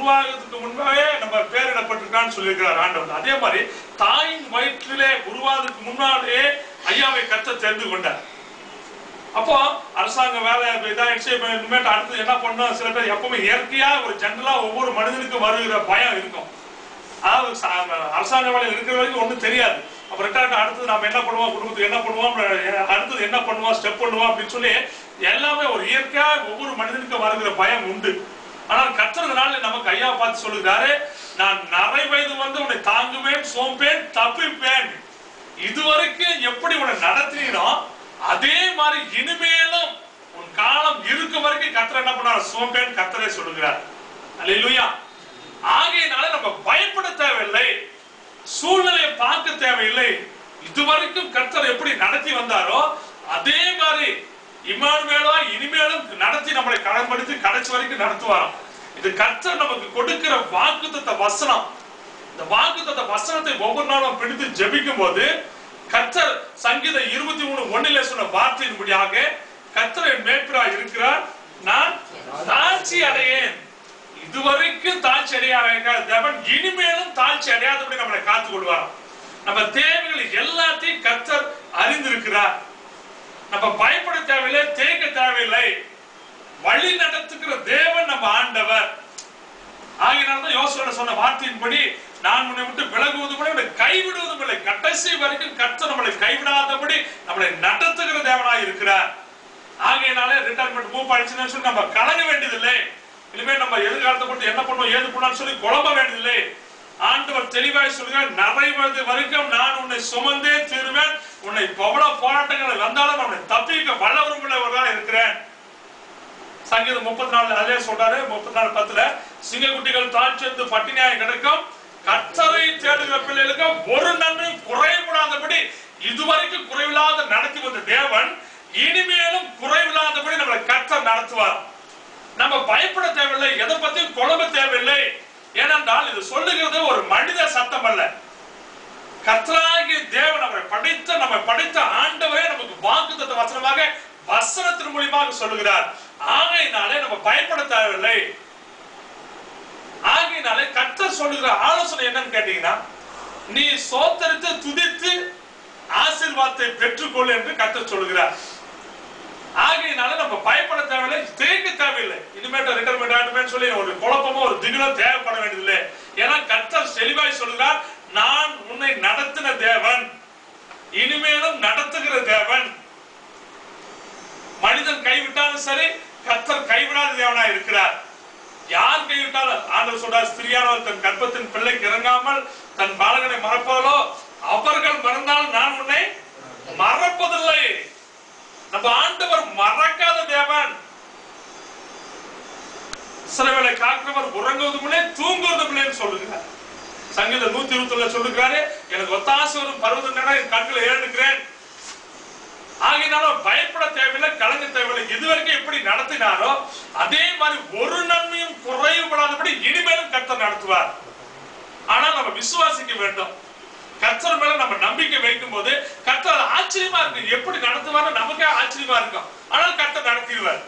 உருவாகிறதுக்கு முன்பாவே நம்ம பேரிடப்பட்டிருக்கான்னு சொல்லியிருக்கிறார் ஆண்டவர். அதே மாதிரி தாயின் வயிற்றிலே உருவாகிறதுக்கு முன்னாலே ஐயாவை கர்த்தர் தெரிந்து கொண்டார். அப்போ அரசாங்க வேலை இதாயிடுச்சு, இனிமேட்டு அடுத்து என்ன பண்ணணும், சில பேர் எப்பவுமே இயற்கையா ஒரு ஜெனரலா ஒவ்வொரு மனிதனுக்கும் வருகிற பயம் இருக்கும். அதாவது அரசாங்க வேலையில் இருக்கிற வரைக்கும் ஒன்றும் தெரியாது. அப்புறம் ரிட்டையர்ட் அடுத்தது நம்ம என்ன பண்ணுவோம், குடும்பத்துக்கு என்ன பண்ணுவோம், அடுத்தது என்ன பண்ணுவோம், ஸ்டெப் பண்ணுவோம் அப்படின்னு சொல்லி எல்லாமே ஒரு இயற்கையா ஒவ்வொரு மனிதனுக்கும் வருகிற பயம் உண்டு. ஆனால் கர்த்தர்னால நமக்கு ஐயா பார்த்து சொல்லுகிறாரு, நான் நரை வயது வந்து உன்னை தாங்குவேன், சோம்பேன், தப்பிப்பேன். இதுவரைக்கும் எப்படி உன்னை நடத்தினோ அதே மாதிரி இனிமேலும் உன் காலம் இருக்கும் வரைக்கும் கர்த்தர் என்ன பண்ணார், சோம்பேன் கர்த்தரே சொல்லுகிறார். அல்லேலூயா. ஆகையினால நம்ம பயப்பட தேவையில்லை, சூழ்நிலையை பார்க்க தேவையில்லை. இதுவரைக்கும் கர்த்தர் எப்படி நடத்தி வந்தாரோ அதே மாதிரி இம்மானுவேலா இனிமேலும் நடத்தி நம்மளை கடன்படுத்தி கடைசி வரைக்கும் நடத்துவாராம். இது கர்த்தர் நமக்கு கொடுக்கிற வாக்குத்தத்த வசனம். இந்த வாக்குத்தத்த வசனத்தை ஒவ்வொரு நாளும் பிடித்து ஜெபிக்கும் போது கர்த்தர் சங்கீதம் 23:1 சொன்ன வார்த்தையின்படியாக கர்த்தர் என் மேய்ப்பராய் இருக்கிறார், நான் தாழ்ச்சி அடையேன். இதுவரைக்கும் தாழ்ச்சி அடையாத தேவன் இனிமேலும் தாழ்ச்சி அடையாதபடி நம்மளை காத்துக் கொள்வாராம். நம்ம தேவைகளை எல்லாத்தையும் கர்த்தர் அறிந்திருக்கிறார். நம்ம பயப்பட தேவையில்லை, தேக்க தேவையில்லை. வழி நடத்துகிற தேவன் நம்ம ஆண்டவர். ஆகினால்தான் யோசுவா சொன்ன வார்த்தையின்படி நான் உன்னை விட்டு விலகுவதும் இல்லை, கைவிடுவதும் இல்லை. கடைசி வரைக்கும் கர்த்தர் நம்மளை கைவிடாதபடி நம்மளை நடத்துகிற தேவனாய் இருக்கிறார். ஆகையினாலே ரிட்டையர்மெண்ட் மூவ் ஆயிடுச்சுன்னு சொல்லி நம்ம கலங்க வேண்டியதில்லை. இனிமேல் நம்ம எதிர்காலத்தை பொறுத்து என்ன பண்ணுவோம் ஏது பண்ணான்னு சொல்லி குழம்ப வேண்டியதில்லை. ஆண்டவர் தெளிவாய் சொல்கிறார், நிறைவது வரைக்கும் நான் உன்னை சுமந்தே தீருவேன். உன்னை எவ்வளவு போராட்டங்கள் வந்தாலும் அவனை தப்பிக்க வல்லவர்களா இருக்கிறேன். சங்கீதம் 34 அதே சொல்றாரு. 34:10 சிங்கக்குட்டிகள் தாழ்ச்சி பட்டினியாய் கிடக்கும், கர்த்தரை தேடுகிற பிள்ளைகளுக்கு ஒரு நன்மை குறைவிடாதபடி இதுவரைக்கும் குறைவில்லாத நடத்தி வந்த தேவன் இனிமேலும் குறைவில்லாதபடி நம்மளை கர்த்தர் நடத்துவார். நம்ம பயப்பட தேவையில்லை, எதை பத்தியும் குழம்ப தேவையில்லை. ஏனென்றால் இது சொல்லுகிறது ஒரு மனித சத்தம் அல்ல, கர்த்தராகிய தேவன் அவரை படைத்த நம்ம படைத்த ஆண்டவரே நமக்கு வாக்குத்தத்த வசனமாக வசனத்தின் மூலமாக சொல்லுகிறார். ஆகையினாலே நம்ம பயப்பட தேவையில்லை. ஆகையினாலே கர்த்தர் சொல்லுகிற ஆலோசனை என்னன்னு கேட்டீங்கன்னா, நீ சோத்தரித்து துதித்து ஆசீர்வாதத்தை பெற்றுக்கொள் என்று கர்த்தர் சொல்லுகிறார். ஆகையினால நம்ம பயப்பட தேவையில்லை, தேக்க தேவையில்லை. இனிமேட்டு ரிட்டையர்மெண்ட் ஆயிடுமே சொல்லி ஒரு குழப்பமோ ஒரு திகிலோ தேவைப்பட வேண்டியதில்லை. ஏன்னா கர்த்தர் தெளிவாய் சொல்கிறார், நான் உன்னை நடத்தின தேவன், இனிமேலும் நடத்துகிற தேவன். மனிதன் கைவிட்டாலும் சரி, கர்த்தர் கைவிடாத தேவனா இருக்கிறார். யார் கைவிட்டாலும் ஆண்டவர் சொல்றார், ஸ்திரியானவர் தன் கர்ப்பத்தின் பிள்ளைக்கு இறங்காமல் தன் பாலகனை மறப்பாலோ அவர்கள் மறந்தால் நான் உன்னை மறப்பதில்லை. நம்ம ஆண்டவர் மறக்காத தேவன். இஸ்ரவேலை காக்கிறவர் உறங்குவதும் இல்லை தூங்குவதும் இல்லைன்னு சொல்லுகிறார். சங்கீதம் 120 சொல்லுகிறாரு, எனக்கு ஒத்தாசை வரும் பருவத்தின் என் கண்களை ஏறெடுக்கிறேன். ஆகினாலும் பயப்பட தேவையில்லை, கலங்க தேவையில்லை. இதுவரைக்கும் எப்படி நடத்தினாரோ அதே மாதிரி ஒரு நன்மையும் குறைவுபடாதபடி இனிமேலும் கர்த்தர் நடத்துவார். ஆனால் நம்ம விசுவாசிக்க வேண்டும். கர்த்தர் மேல நம்ம நம்பிக்கை வைக்கும் போது கர்த்தர் ஆச்சரியமா இருக்கு, எப்படி நடத்துவாரு நமக்கே ஆச்சரியமா இருக்கும். ஆனால் கர்த்தர் நடத்திடுவார்.